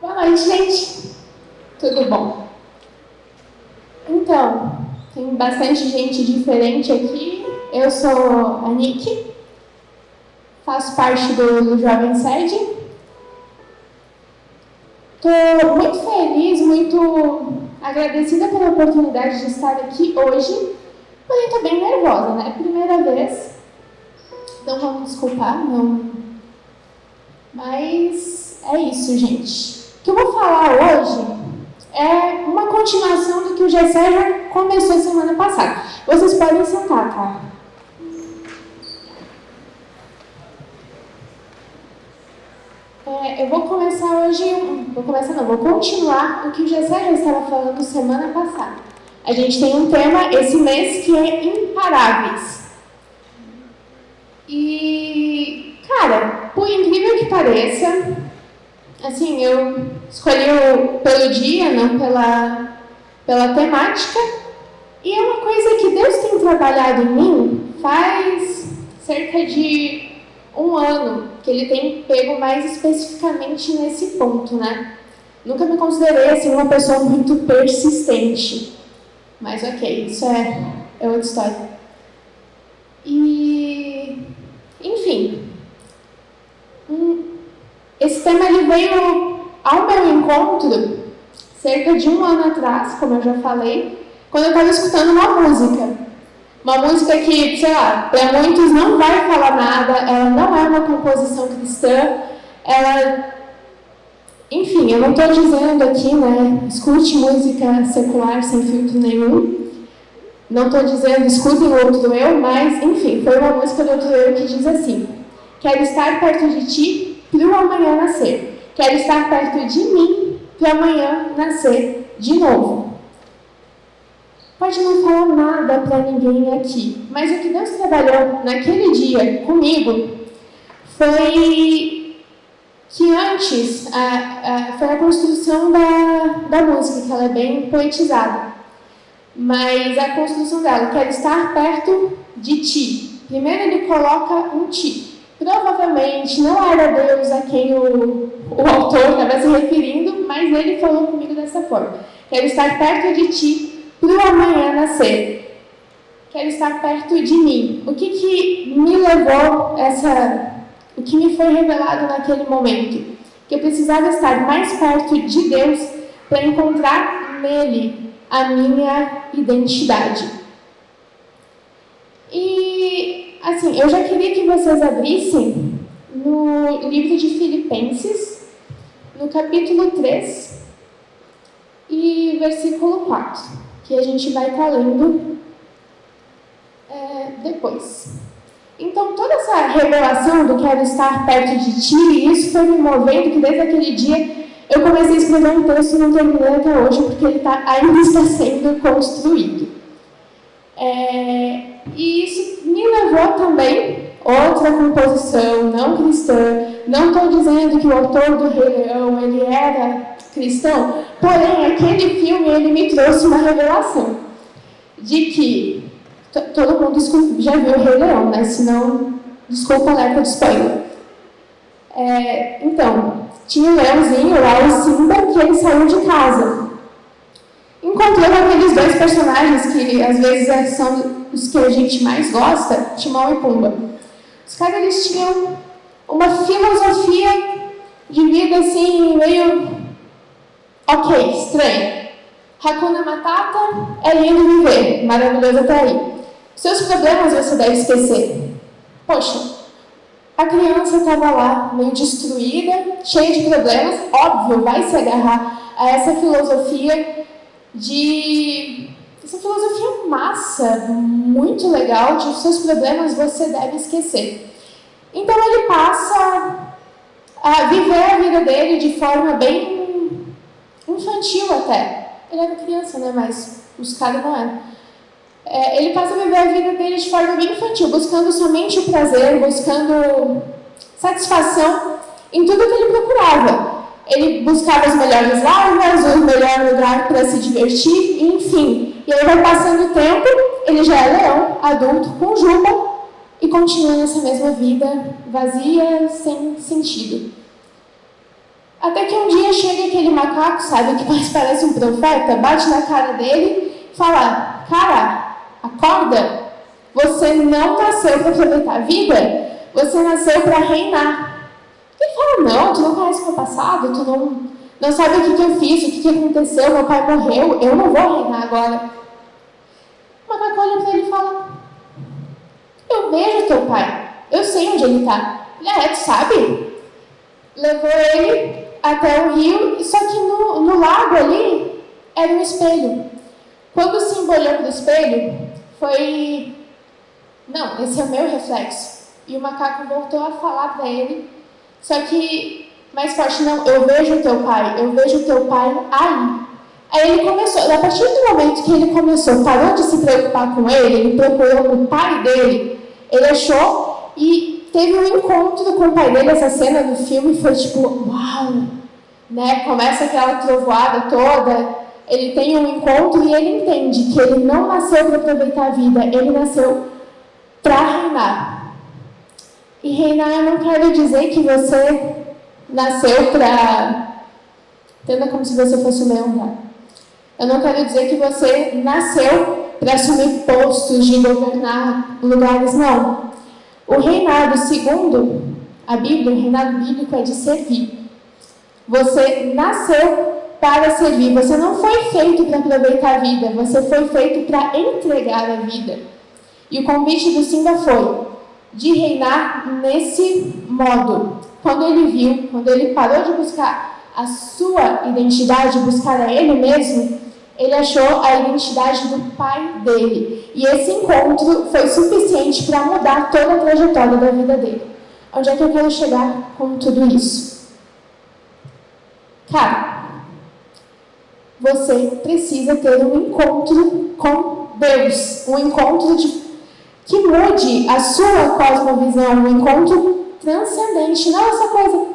Boa noite, gente. Tudo bom? Então, tem bastante gente diferente aqui. Eu sou a Nick, faço parte do Jovem Sede. Estou muito feliz, muito agradecida pela oportunidade de estar aqui hoje, porém estou bem nervosa, né? Primeira vez. Então vamos desculpar, não. Mas é isso, gente. O que eu vou falar hoje é uma continuação do que o Gessé já começou semana passada. Vocês podem sentar, tá? Eu vou começar hoje, vou continuar o que o Gessé já estava falando semana passada. A gente tem um tema esse mês que é imparáveis. E, cara, por incrível que pareça, assim, eu escolhi pelo dia, não pela temática, e é uma coisa que Deus tem trabalhado em mim faz cerca de 1 ano, que Ele tem pego mais especificamente nesse ponto, né? Nunca me considerei, assim, uma pessoa muito persistente, mas ok, isso é outra história. E, enfim, esse tema ele veio ao meu encontro cerca de 1 ano atrás, como eu já falei, quando eu estava escutando uma música. Uma música que, sei lá, para muitos não vai falar nada, ela não é uma composição cristã, enfim, eu não estou dizendo aqui, né, escute música secular sem filtro nenhum, não estou dizendo escute o outro eu, mas, enfim, foi uma música do outro eu que diz assim: quero estar perto de ti para o amanhã nascer. Quero estar perto de mim para amanhã nascer de novo. Pode não falar nada para ninguém aqui, mas o que Deus trabalhou naquele dia comigo foi que antes foi a construção da música, que ela é bem poetizada. Mas a construção dela, quero estar perto de ti. Primeiro ele coloca um ti. Provavelmente não era Deus a quem o autor estava se referindo, mas ele falou comigo dessa forma. Quero estar perto de ti para o amanhã nascer. Quero estar perto de mim. O que me levou o que me foi revelado naquele momento? Que eu precisava estar mais perto de Deus para encontrar nele a minha identidade. E, assim, eu já queria que vocês abrissem no livro de Filipenses, no capítulo 3 e versículo 4, que a gente vai estar lendo depois. Então, toda essa revelação do quero estar perto de ti, isso foi me movendo, que desde aquele dia eu comecei a escrever um texto e não terminei até hoje, porque ele ainda está sendo construído. E isso me levou também outra composição não cristã. Não estou dizendo que o autor do Rei Leão ele era cristão, porém aquele filme ele me trouxe uma revelação de que todo mundo já viu o Rei Leão, né? Senão, desculpa a alerta de spoiler. Então, tinha um leãozinho lá, o Simba, que ele saiu de casa. Encontrou aqueles 2 personagens que às vezes são os que a gente mais gosta, Timão e Pumba. Os caras eles tinham uma filosofia de vida assim, meio estranha. Hakuna Matata é lindo viver, maravilhoso até aí. Seus problemas você deve esquecer. Poxa, a criança estava lá, meio destruída, cheia de problemas, óbvio, vai se agarrar a essa filosofia massa, muito legal, de seus problemas você deve esquecer. Então ele passa a viver a vida dele de forma bem infantil até. Ele era criança, né? Mas os caras não eram. Ele passa a viver a vida dele de forma bem infantil, buscando somente o prazer, buscando satisfação em tudo que ele procurava. Ele buscava as melhores larvas, o melhor lugar para se divertir, enfim. E aí vai passando o tempo, ele já é leão, adulto, com juba, e continua nessa mesma vida vazia, sem sentido. Até que um dia dia chega aquele macaco, sabe, que mais parece um profeta, bate na cara dele e fala: cara, acorda, você não nasceu para aproveitar a vida, você nasceu para reinar. Ele fala: não, tu não conhece meu passado, tu não sabe o que eu fiz, o que aconteceu, meu pai morreu, eu não vou reinar agora. O macaco olha para ele e fala: eu vejo teu pai, eu sei onde ele está. Ele: tu sabe? Levou ele até o rio, só que no lago ali era um espelho. Quando o Simba olhou para o espelho, foi: não, esse é o meu reflexo. E o macaco voltou a falar para ele, só que mais forte: não, eu vejo o teu pai aí. Aí ele começou, a partir do momento que ele parou de se preocupar com ele procurou o pai dele, ele achou e teve um encontro com o pai dele. Essa cena do filme foi tipo, uau, né? Começa aquela trovoada toda, ele tem um encontro e ele entende que ele não nasceu para aproveitar a vida, ele nasceu para reinar. E reinar, eu não quero dizer que você nasceu para... Entenda como se você fosse um leão, tá? Eu não quero dizer que você nasceu para assumir postos de governar lugares, não. O reinado, segundo a Bíblia, o reinado bíblico é de servir. Você nasceu para servir. Você não foi feito para aproveitar a vida, você foi feito para entregar a vida. E o convite do Simba foi de reinar nesse modo. Quando ele parou de buscar a sua identidade, buscar a ele mesmo, ele achou a identidade do pai dele. E esse encontro foi suficiente para mudar toda a trajetória da vida dele. Onde é que eu quero chegar com tudo isso? Cara, você precisa ter um encontro com Deus. Um encontro que mude a sua cosmovisão. Um encontro transcendente. Não essa coisa: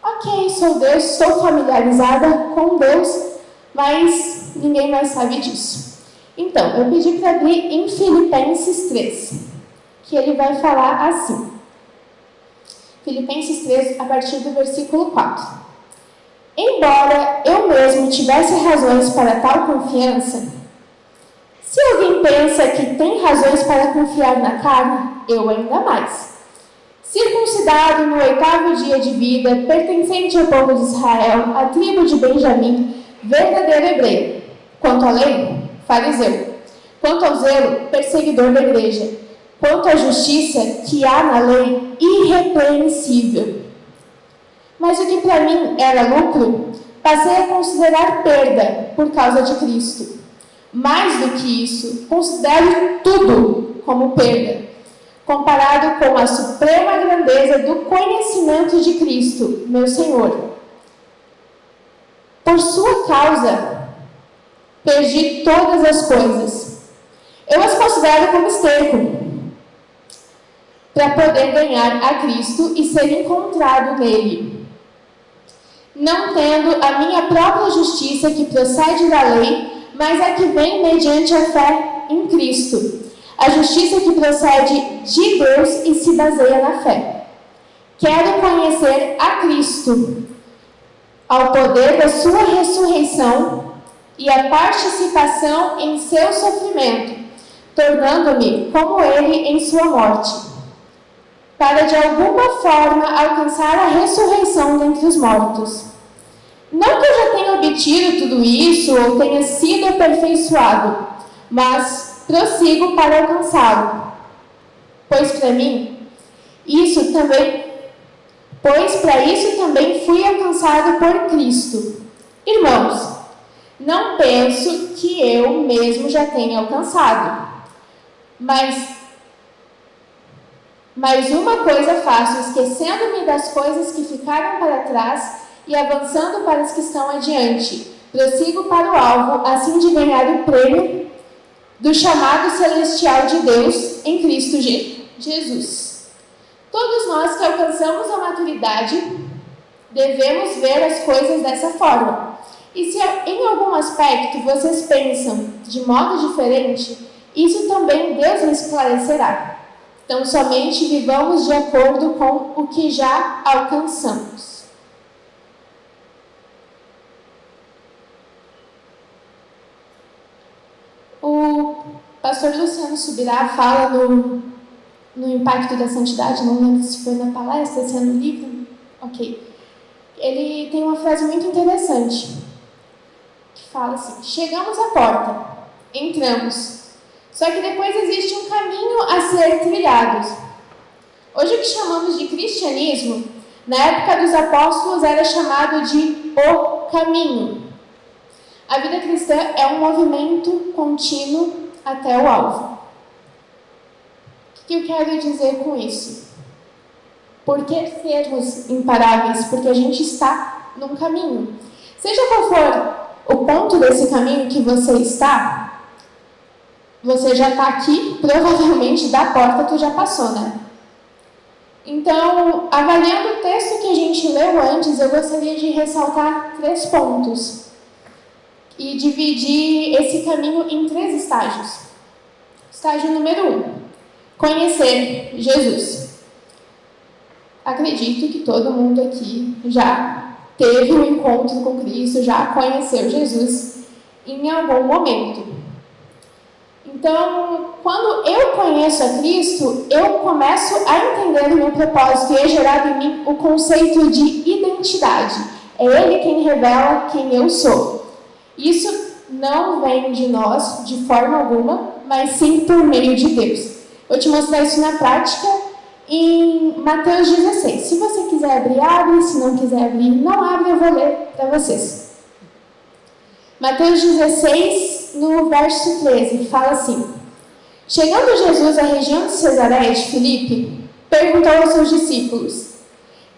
ok, sou Deus, estou familiarizada com Deus, mas ninguém mais sabe disso. Então, eu pedi para abrir em Filipenses 3, que ele vai falar assim. Filipenses 3, a partir do versículo 4. Embora eu mesmo tivesse razões para tal confiança, se alguém pensa que tem razões para confiar na carne, eu ainda mais. Circuncidado no 8º dia de vida, pertencente ao povo de Israel, à tribo de Benjamim, verdadeiro hebreu. Quanto à lei, fariseu. Quanto ao zelo, perseguidor da igreja. Quanto à justiça que há na lei, irrepreensível. Mas o que para mim era lucro, passei a considerar perda por causa de Cristo. Mais do que isso, considero tudo como perda, comparado com a suprema grandeza do conhecimento de Cristo, meu Senhor. Por sua causa, perdi todas as coisas. Eu as considero como esterco, para poder ganhar a Cristo e ser encontrado nele. Não tendo a minha própria justiça que procede da lei, mas a que vem mediante a fé em Cristo. A justiça que procede de Deus e se baseia na fé. Quero conhecer a Cristo, ao poder da sua ressurreição e a participação em seu sofrimento, tornando-me como ele em sua morte, para de alguma forma alcançar a ressurreição dentre os mortos. Não que eu já tenha obtido tudo isso ou tenha sido aperfeiçoado, mas prossigo para alcançá-lo. Pois para isso também fui alcançado por Cristo. Irmãos, não penso que eu mesmo já tenha alcançado, mas uma coisa faço, esquecendo-me das coisas que ficaram para trás e avançando para as que estão adiante. Prossigo para o alvo, a fim de ganhar o prêmio do chamado celestial de Deus em Cristo Jesus. Todos nós que alcançamos a maturidade devemos ver as coisas dessa forma. E se em algum aspecto vocês pensam de modo diferente, isso também Deus me esclarecerá. Então, somente vivamos de acordo com o que já alcançamos. pastor Luciano Subirá fala no Impacto da Santidade, não lembro se foi na palestra, se é no livro, ok. Ele tem uma frase muito interessante, que fala assim: chegamos à porta, entramos, só que depois existe um caminho a ser trilhado. Hoje o que chamamos de cristianismo, na época dos apóstolos era chamado de o caminho. A vida cristã é um movimento contínuo até o alvo. O que eu quero dizer com isso? Por que sermos imparáveis? Porque a gente está num caminho. Seja qual for o ponto desse caminho que você está, você já está aqui, provavelmente da porta tu já passou, né? Então, avaliando o texto que a gente leu antes, eu gostaria de ressaltar 3 pontos e dividir esse caminho em 3 estágios. Estágio número 1, conhecer Jesus. Acredito que todo mundo aqui já teve um encontro com Cristo, já conheceu Jesus em algum momento. Então, quando eu conheço a Cristo, eu começo a entender o meu propósito e é gerado em mim o conceito de identidade. É Ele quem revela quem eu sou. Isso não vem de nós, de forma alguma, mas sim por meio de Deus. Vou te mostrar isso na prática em Mateus 16. Se você quiser abrir, abre. Se não quiser abrir, não abre, eu vou ler para vocês. Mateus 16, no verso 13, fala assim: chegando Jesus à região de Cesareia de Filipe, perguntou aos seus discípulos: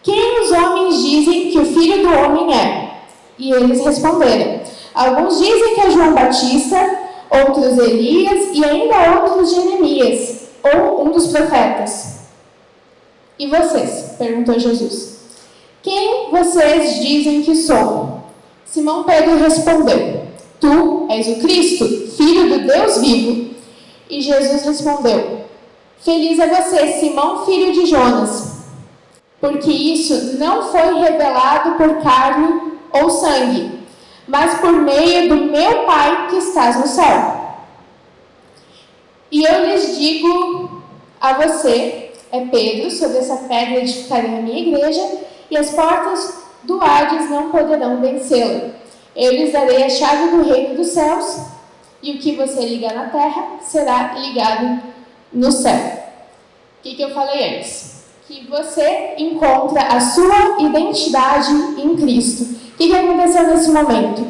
quem os homens dizem que o Filho do Homem é? E eles responderam: alguns dizem que é João Batista, outros Elias e ainda outros Jeremias, ou um dos profetas. E vocês? Perguntou Jesus. Quem vocês dizem que sou? Simão Pedro respondeu: tu és o Cristo, Filho do Deus vivo. E Jesus respondeu: feliz é você, Simão, filho de Jonas, porque isso não foi revelado por carne ou sangue, mas por meio do meu Pai que estás no céu. E eu lhes digo a você, é Pedro, sobre essa pedra edificarei a minha igreja, e as portas do Hades não poderão vencê-la. Eu lhes darei a chave do reino dos céus, e o que você ligar na terra será ligado no céu. O que eu falei antes? Que você encontra a sua identidade em Cristo. O que aconteceu nesse momento?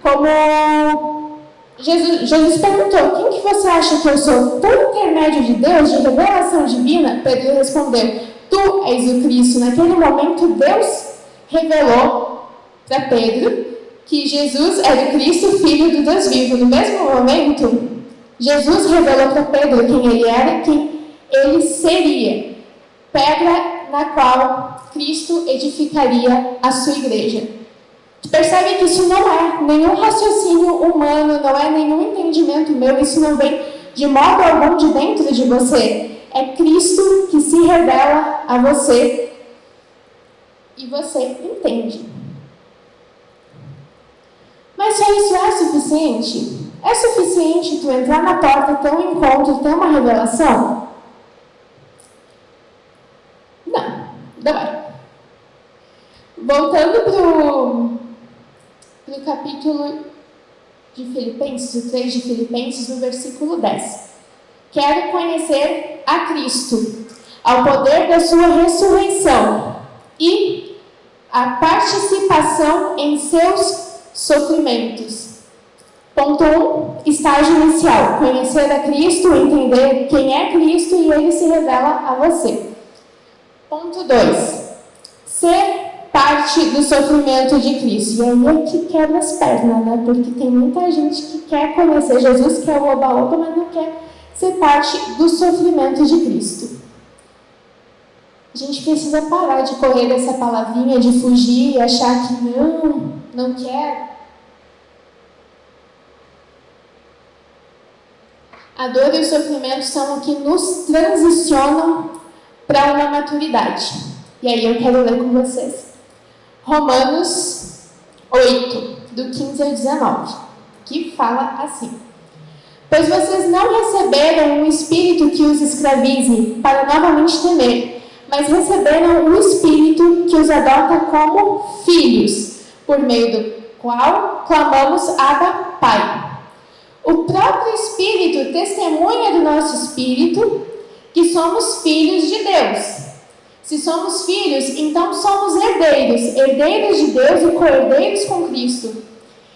Como Jesus perguntou: quem que você acha que eu sou? Por intermédio de Deus, de revelação divina, Pedro respondeu: tu és o Cristo. Naquele momento, Deus revelou para Pedro que Jesus era o Cristo, Filho do Deus vivo. No mesmo momento, Jesus revelou para Pedro quem ele era, quem ele seria, pedra na qual Cristo edificaria a sua igreja. Percebe que isso não é nenhum raciocínio humano, não é nenhum entendimento meu, isso não vem de modo algum de dentro de você. É Cristo que se revela a você e você entende. Mas só isso é suficiente? É suficiente tu entrar na porta, ter um encontro, ter uma revelação? Não é. Voltando para o capítulo de Filipenses, o 3 de Filipenses, no versículo 10. Quero conhecer a Cristo, ao poder da sua ressurreição e a participação em seus sofrimentos. Ponto 1, estágio inicial. Conhecer a Cristo, entender quem é Cristo e Ele se revela a você. Ponto 2, ser parte do sofrimento de Cristo. E aí é que quebra as pernas, né? Porque tem muita gente que quer conhecer Jesus, quer o oba-oba, mas não quer ser parte do sofrimento de Cristo. A gente precisa parar de correr dessa palavrinha, de fugir e achar que não quero. A dor e o sofrimento são o que nos transicionam para uma maturidade. E aí eu quero ler com vocês Romanos 8, do 15 ao 19, que fala assim: Pois vocês não receberam um espírito que os escravize para novamente temer, mas receberam o espírito que os adota como filhos, por meio do qual clamamos Abba, Pai. O próprio Espírito testemunha do nosso espírito que somos filhos de Deus. Se somos filhos, então somos herdeiros, herdeiros de Deus e co-herdeiros com Cristo.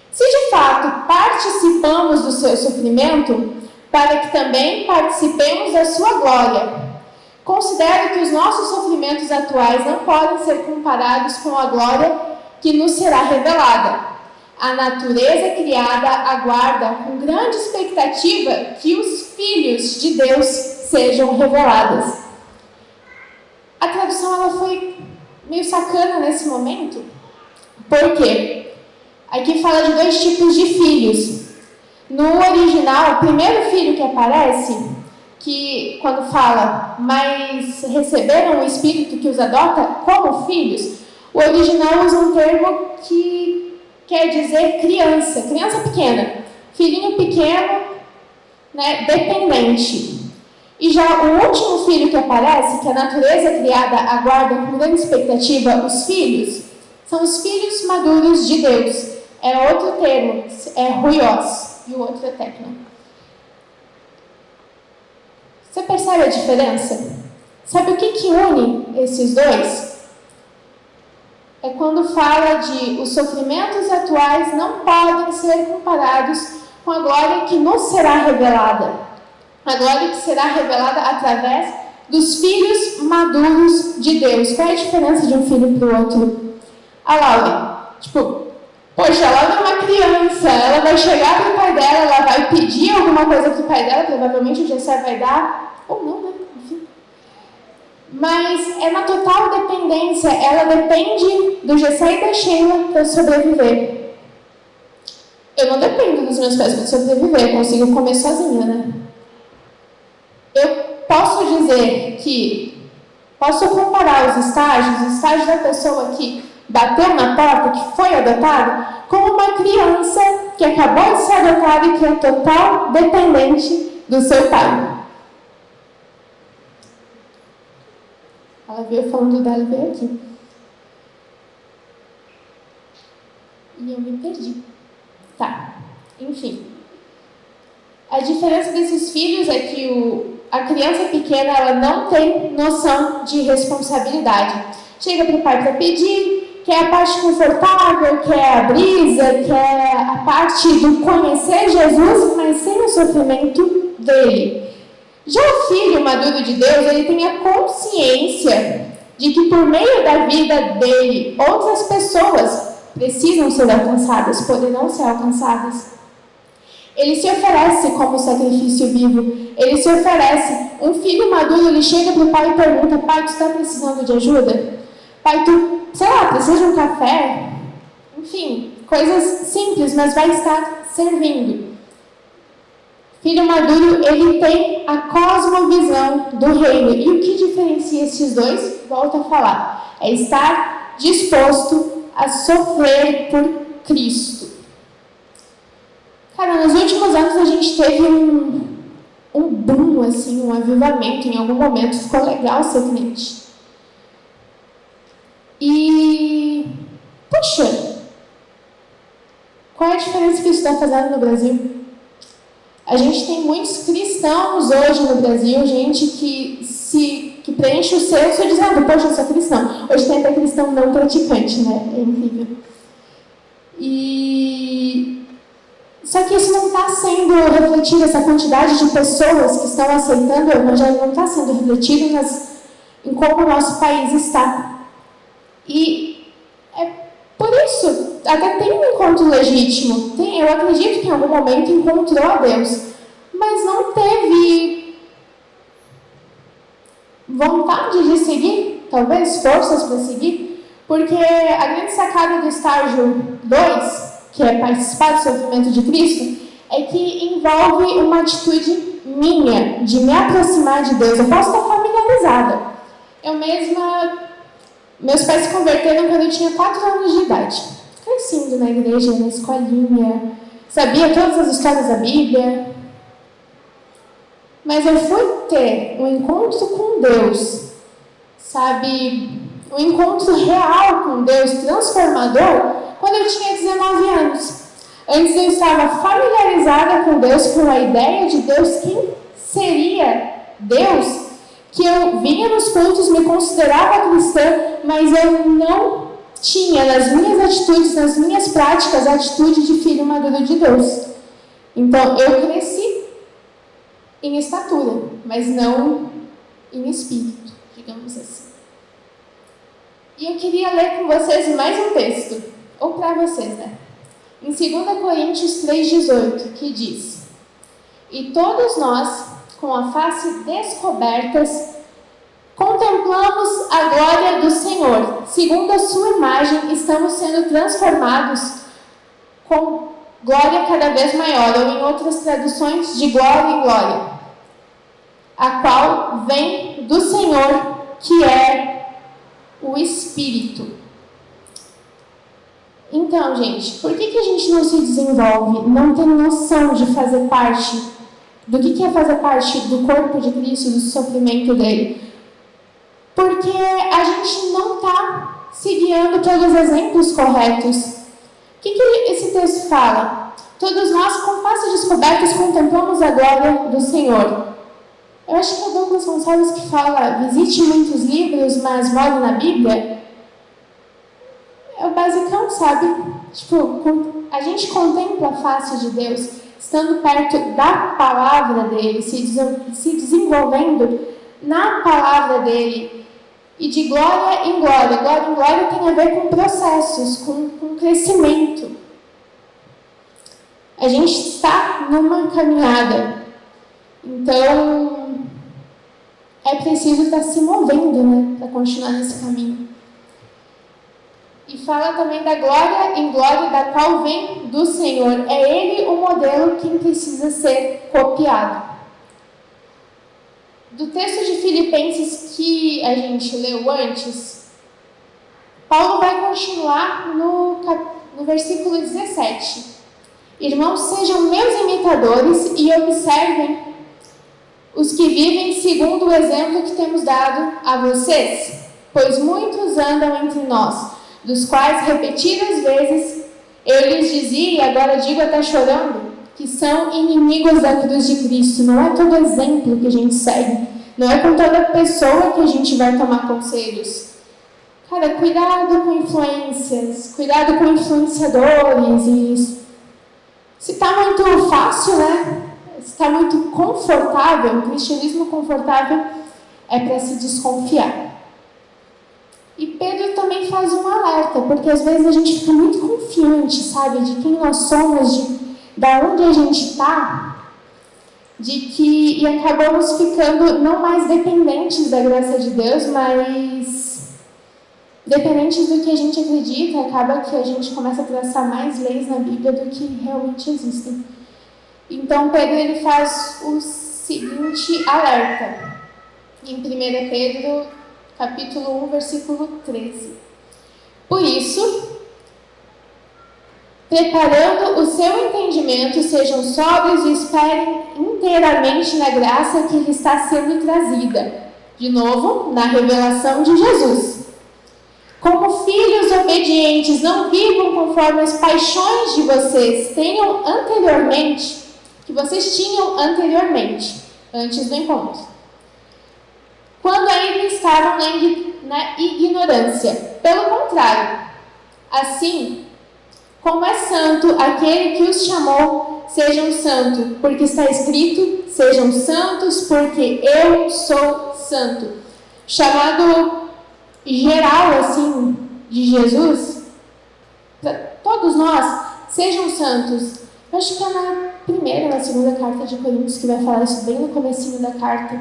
Se de fato participamos do seu sofrimento, para que também participemos da sua glória. Considero que os nossos sofrimentos atuais não podem ser comparados com a glória que nos será revelada. A natureza criada aguarda com grande expectativa que os filhos de Deus sejam revelados. A tradução ela foi meio sacana nesse momento. Por quê? Aqui fala de 2 tipos de filhos. No original, o primeiro filho que aparece, que quando fala, mas receberam o Espírito que os adota como filhos, o original usa um termo que quer dizer criança pequena, filhinho pequeno, né, dependente. E já o último filho que aparece, que a natureza criada aguarda com grande expectativa, os filhos, são os filhos maduros de Deus. É outro termo, é ruios, e o outro é tecno. Você percebe a diferença? Sabe o que une esses dois? É quando fala de os sofrimentos atuais não podem ser comparados com a glória que nos será revelada. A glória que será revelada através dos filhos maduros de Deus. Qual é a diferença de um filho para o outro? A Laura, poxa, a Laura é uma criança, ela vai chegar para o pai dela, ela vai pedir alguma coisa para o pai dela, provavelmente o Gessé vai dar, ou não, né? Mas é na total dependência, ela depende do Gessé e da Sheila para sobreviver. Eu não dependo dos meus pais para sobreviver, eu consigo comer sozinha, né? Eu posso dizer que, posso comparar os estágios da pessoa que bateu na porta, que foi adotada, com uma criança que acabou de ser adotada e que é total dependente do seu pai. Ela veio falando dela e veio aqui. E eu me perdi. Tá, enfim. A diferença desses filhos é que a criança pequena ela não tem noção de responsabilidade. Chega para o pai para pedir, quer a parte confortável, quer a brisa, quer a parte do conhecer Jesus, mas sem o sofrimento dele. Já o filho maduro de Deus, ele tem a consciência de que por meio da vida dele, outras pessoas precisam ser alcançadas, poderão ser alcançadas. Ele se oferece como sacrifício vivo, ele se oferece. Um filho maduro, ele chega para o pai e pergunta, pai, tu está precisando de ajuda? Pai, tu, precisa de um café? Enfim, coisas simples, mas vai estar servindo. Filho maduro, ele tem a cosmovisão do reino. E o que diferencia esses dois? Volto a falar. É estar disposto a sofrer por Cristo. Cara, nos últimos anos a gente teve um boom, assim, um avivamento. Em algum momento ficou legal ser crente. E, puxa, qual é a diferença que isso está fazendo no Brasil? A gente tem muitos cristãos hoje no Brasil, gente que preenche o censo dizendo, poxa, eu sou cristão. Hoje tem até cristão não praticante, né? É incrível. Só que isso não está sendo refletido, essa quantidade de pessoas que estão aceitando o Evangelho não está sendo refletido em como o nosso país está. E é por isso, até tem um encontro legítimo. Eu acredito que em algum momento encontrou a Deus, mas não teve vontade de seguir, talvez forças para seguir, porque a grande sacada do estágio 2, que é participar do sofrimento de Cristo, é que envolve uma atitude minha, de me aproximar de Deus. Eu posso estar familiarizada. Eu mesma... Meus pais se converteram quando eu tinha 4 anos de idade. Crescendo na igreja, na escolinha. Sabia todas as histórias da Bíblia. Mas eu fui ter um encontro com Deus, sabe? Um encontro real com Deus, transformador, quando eu tinha 19 anos. Antes eu estava familiarizada com Deus, com a ideia de Deus, quem seria Deus, que eu vinha nos cultos, me considerava cristã, mas eu não tinha nas minhas atitudes, nas minhas práticas, a atitude de filho maduro de Deus. Então eu cresci em estatura, mas não em espírito, digamos assim. E eu queria ler com vocês mais um texto, ou para vocês, né? Em 2 Coríntios 3,18, que diz: E todos nós, com a face descobertas, contemplamos a glória do Senhor. Segundo a sua imagem, estamos sendo transformados com glória cada vez maior, ou em outras traduções, de glória em glória, a qual vem do Senhor, que é o Espírito. Então, gente, por que a gente não se desenvolve, não tem noção de fazer parte do que é fazer parte do corpo de Cristo, do sofrimento dele? Porque a gente não está se guiando pelos exemplos corretos. O que esse texto fala? Todos nós, com face descobertas, contemplamos a glória do Senhor. Eu acho que é o Douglas Gonçalves que fala: visite muitos livros, mas more na Bíblia. É o basicão, sabe? Tipo, a gente contempla a face de Deus, estando perto da palavra dele, se desenvolvendo na palavra dele. E de glória em glória. Glória em glória tem a ver com processos, com crescimento. A gente está numa caminhada. Então, é preciso estar se movendo, né? Para continuar nesse caminho. E fala também da glória em glória, da qual vem do Senhor. É Ele o modelo que precisa ser copiado. Do texto de Filipenses que a gente leu antes, Paulo vai continuar no versículo 17. Irmãos, sejam meus imitadores e observem os que vivem segundo o exemplo que temos dado a vocês, pois muitos andam entre nós, dos quais repetidas vezes eu lhes dizia, e agora digo até chorando, que são inimigos da cruz de Cristo. Não é todo exemplo que a gente segue, não é com toda pessoa que a gente vai tomar conselhos. Cara, cuidado com influências, cuidado com influenciadores. E se está muito fácil, né? Se está muito confortável, o cristianismo confortável é para se desconfiar. E Pedro também faz um alerta, porque às vezes a gente fica muito confiante, sabe, de quem nós somos, da onde a gente está, e acabamos ficando não mais dependentes da graça de Deus, mas dependentes do que a gente acredita. Acaba que a gente começa a traçar mais leis na Bíblia do que realmente existem. Então Pedro ele faz o seguinte alerta, em 1 Pedro capítulo 1, versículo 13. Por isso, preparando o seu entendimento, sejam sóbrios e esperem inteiramente na graça que lhe está sendo trazida. De novo, na revelação de Jesus. Como filhos obedientes, não vivam conforme as paixões de vocês que vocês tinham anteriormente, antes do encontro, quando ainda estavam na ignorância. Pelo contrário, assim como é santo aquele que os chamou, sejam santos, porque está escrito: sejam santos, porque eu sou santo. Chamado geral, assim, de Jesus, todos nós, sejam santos. Eu acho que é na primeira, na segunda carta de Coríntios que vai falar isso, bem no comecinho da carta.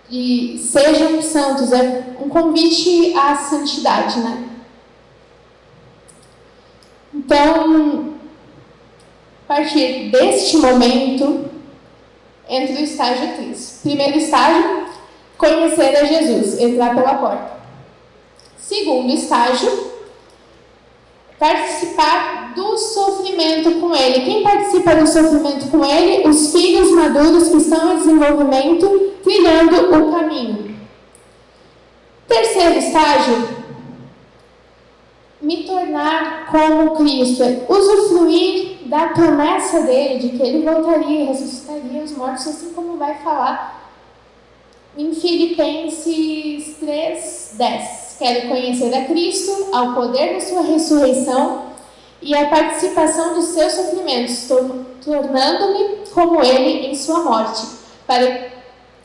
E sejam santos, é um convite à santidade, né? Então, a partir deste momento, entra o estágio 3. Primeiro estágio, conhecer a Jesus, entrar pela porta. Segundo estágio, participar do sofrimento com ele. Quem participa do sofrimento com ele? Os filhos maduros que estão em desenvolvimento, trilhando o caminho. Terceiro estágio, me tornar como Cristo, usufruir da promessa dele, de que ele voltaria e ressuscitaria os mortos, assim como vai falar em Filipenses 3:10. Quero conhecer a Cristo, ao poder da sua ressurreição e a participação dos seus sofrimentos, tornando-me como ele em sua morte, para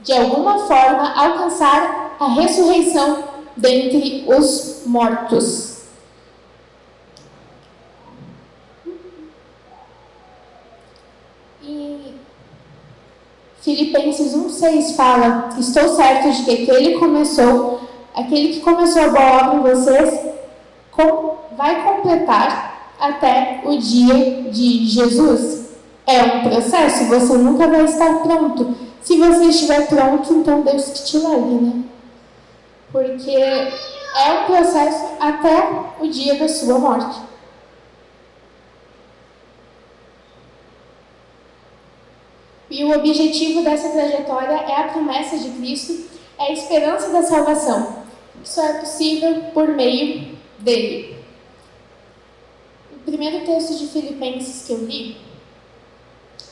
de alguma forma alcançar a ressurreição dentre os mortos. E Filipenses 1:6 fala: estou certo de que aquele que começou a boa obra em vocês, vai completar até o dia de Jesus. É um processo, você nunca vai estar pronto. Se você estiver pronto, então Deus que te leve, né? Porque é um processo até o dia da sua morte. E o objetivo dessa trajetória é a promessa de Cristo, é a esperança da salvação. Isso é possível por meio dele. O primeiro texto de Filipenses que eu li,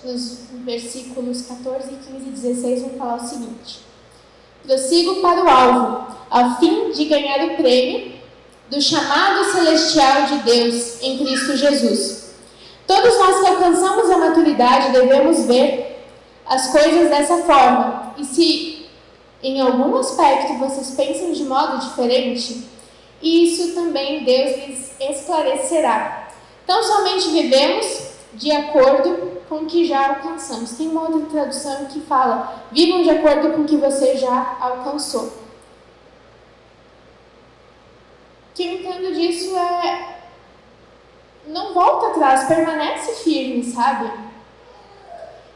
nos versículos 14, 15 e 16, vão falar o seguinte: prossigo para o alvo, a fim de ganhar o prêmio do chamado celestial de Deus em Cristo Jesus. Todos nós que alcançamos a maturidade devemos ver as coisas dessa forma. E se em algum aspecto vocês pensam de modo diferente, isso também Deus lhes esclarecerá. Então somente vivemos de acordo com o que já alcançamos. Tem uma outra tradução que fala: vivam de acordo com o que você já alcançou. O que eu entendo disso é: não volta atrás, permanece firme, sabe?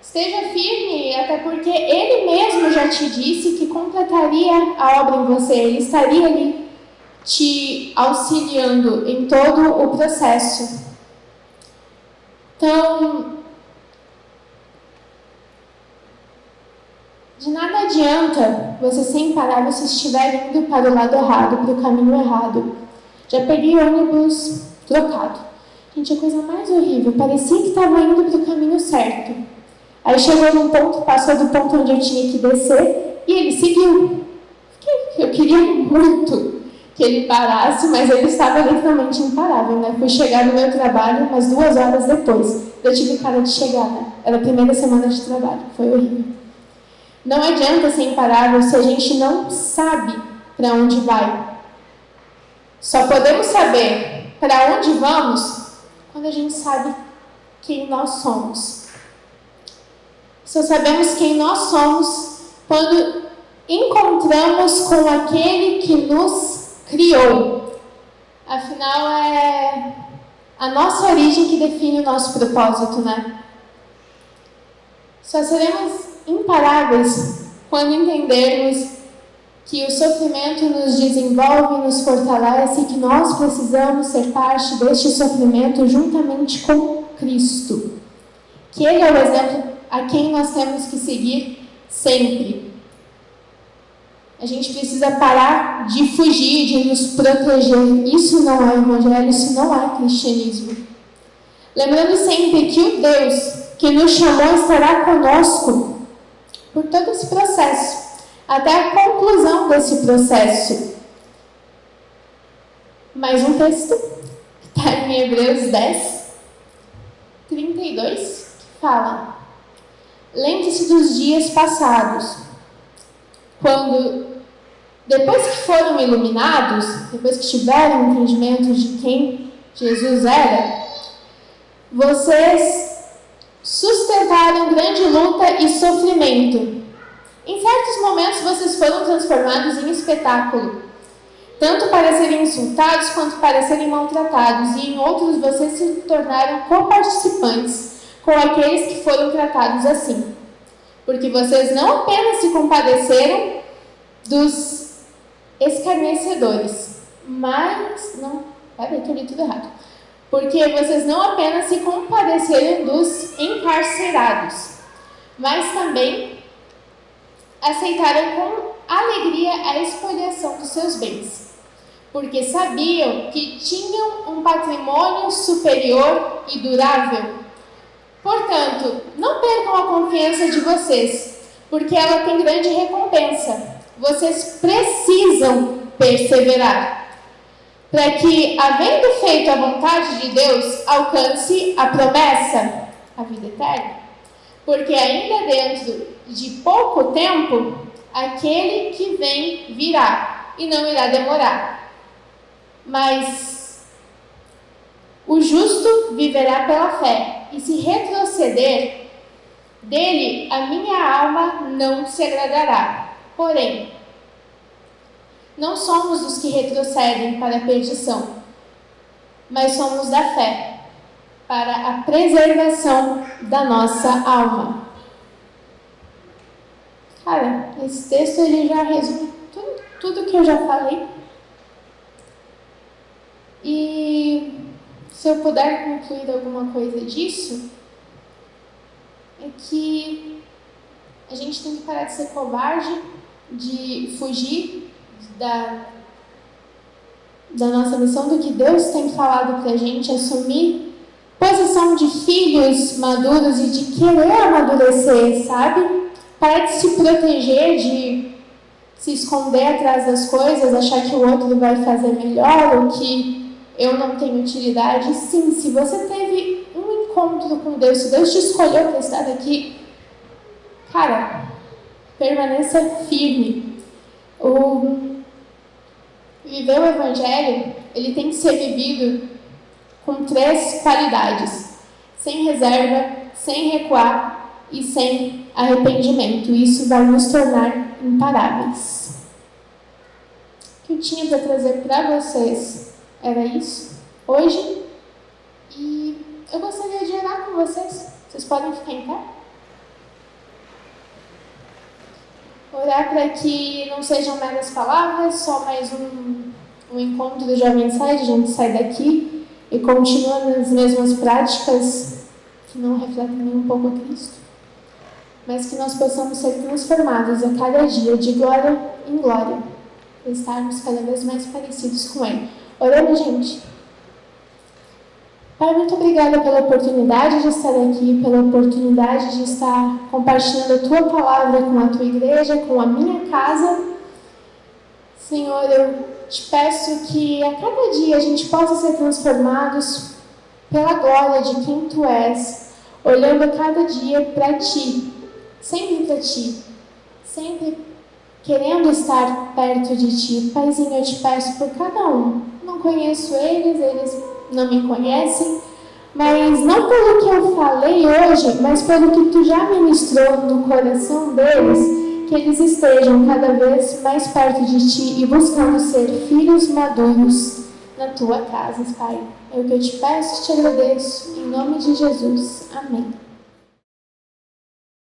Esteja firme, até porque ele mesmo já te disse que completaria a obra em você. Ele estaria ali te auxiliando em todo o processo. Então, de nada adianta você sem parar, você estiver indo para o lado errado, para o caminho errado. Já peguei ônibus trocado. Gente, a coisa mais horrível, parecia que estava indo para o caminho certo. Aí chegou num ponto, passou do ponto onde eu tinha que descer e ele seguiu. Eu queria muito que ele parasse, mas ele estava literalmente imparável, né? Fui chegar no meu trabalho umas 2 horas depois. Eu tive cara de chegar, né? Era a primeira semana de trabalho, foi horrível. Não adianta ser imparável se a gente não sabe para onde vai. Só podemos saber para onde vamos quando a gente sabe quem nós somos. Só sabemos quem nós somos quando encontramos com aquele que nos criou. Afinal, é a nossa origem que define o nosso propósito, né? Só seremos imparáveis quando entendermos que o sofrimento nos desenvolve, nos fortalece e que nós precisamos ser parte deste sofrimento juntamente com Cristo. Que Ele é o exemplo a quem nós temos que seguir sempre. A gente precisa parar de fugir, de nos proteger. Isso não é evangelho, isso não é cristianismo. Lembrando sempre que o Deus que nos chamou estará conosco por todo esse processo, até a conclusão desse processo. Mais um texto, que está em Hebreus 10, 32, que fala: lembre-se dos dias passados, quando, depois que foram iluminados, depois que tiveram entendimento de quem Jesus era, vocês sustentaram grande luta e sofrimento. Em certos momentos vocês foram transformados em espetáculo, tanto para serem insultados quanto para serem maltratados, e em outros vocês se tornaram coparticipantes com aqueles que foram tratados assim. Porque vocês não apenas se compadeceram dos escarnecedores, mas... Não, peraí que eu li tudo errado. porque vocês não apenas se compadeceram dos encarcerados, mas também aceitaram com alegria a expoliação dos seus bens, porque sabiam que tinham um patrimônio superior e durável. Portanto, não percam a confiança de vocês, porque ela tem grande recompensa. Vocês precisam perseverar, para que, havendo feito a vontade de Deus, alcance a promessa, a vida eterna. Porque ainda dentro de pouco tempo, aquele que vem virá, e não irá demorar. Mas o justo viverá pela fé, e se retroceder, dele a minha alma não se agradará. Porém, não somos os que retrocedem para a perdição, mas somos da fé, para a preservação da nossa alma. Cara, esse texto ele já resume tudo que eu já falei. E se eu puder concluir alguma coisa disso, é que a gente tem que parar de ser covarde, de fugir da nossa missão, do que Deus tem falado pra gente, assumir posição de filhos maduros e de querer amadurecer, sabe? Parar de se proteger, de se esconder atrás das coisas, achar que o outro vai fazer melhor ou que eu não tenho utilidade. Sim, se você teve um encontro com Deus, se Deus te escolheu para estar aqui, cara, permaneça firme. Viver o Evangelho, ele tem que ser vivido com 3 qualidades: sem reserva, sem recuar e sem arrependimento. Isso vai nos tornar imparáveis. O que eu tinha para trazer para vocês era isso, hoje. E eu gostaria de orar com vocês. Vocês podem ficar em pé? Orar para que não sejam meras palavras, só mais um encontro do Jovem Side, a gente sai daqui e continua nas mesmas práticas que não refletem nem um pouco a Cristo, mas que nós possamos ser transformados a cada dia, de glória em glória, para estarmos cada vez mais parecidos com Ele. Oramos, gente. Pai, muito obrigada pela oportunidade de estar aqui, pela oportunidade de estar compartilhando a Tua palavra com a Tua igreja, com a minha casa. Senhor, eu te peço que a cada dia a gente possa ser transformados pela glória de quem Tu és, olhando a cada dia para Ti, sempre para Ti, sempre querendo estar perto de Ti. Paizinho, eu te peço por cada um. Não conheço eles não me conhecem, mas não pelo que eu falei hoje, mas pelo que Tu já ministrou no coração deles, que eles estejam cada vez mais perto de Ti e buscando ser filhos maduros na Tua casa, Pai. É o que eu te peço e te agradeço, em nome de Jesus. Amém.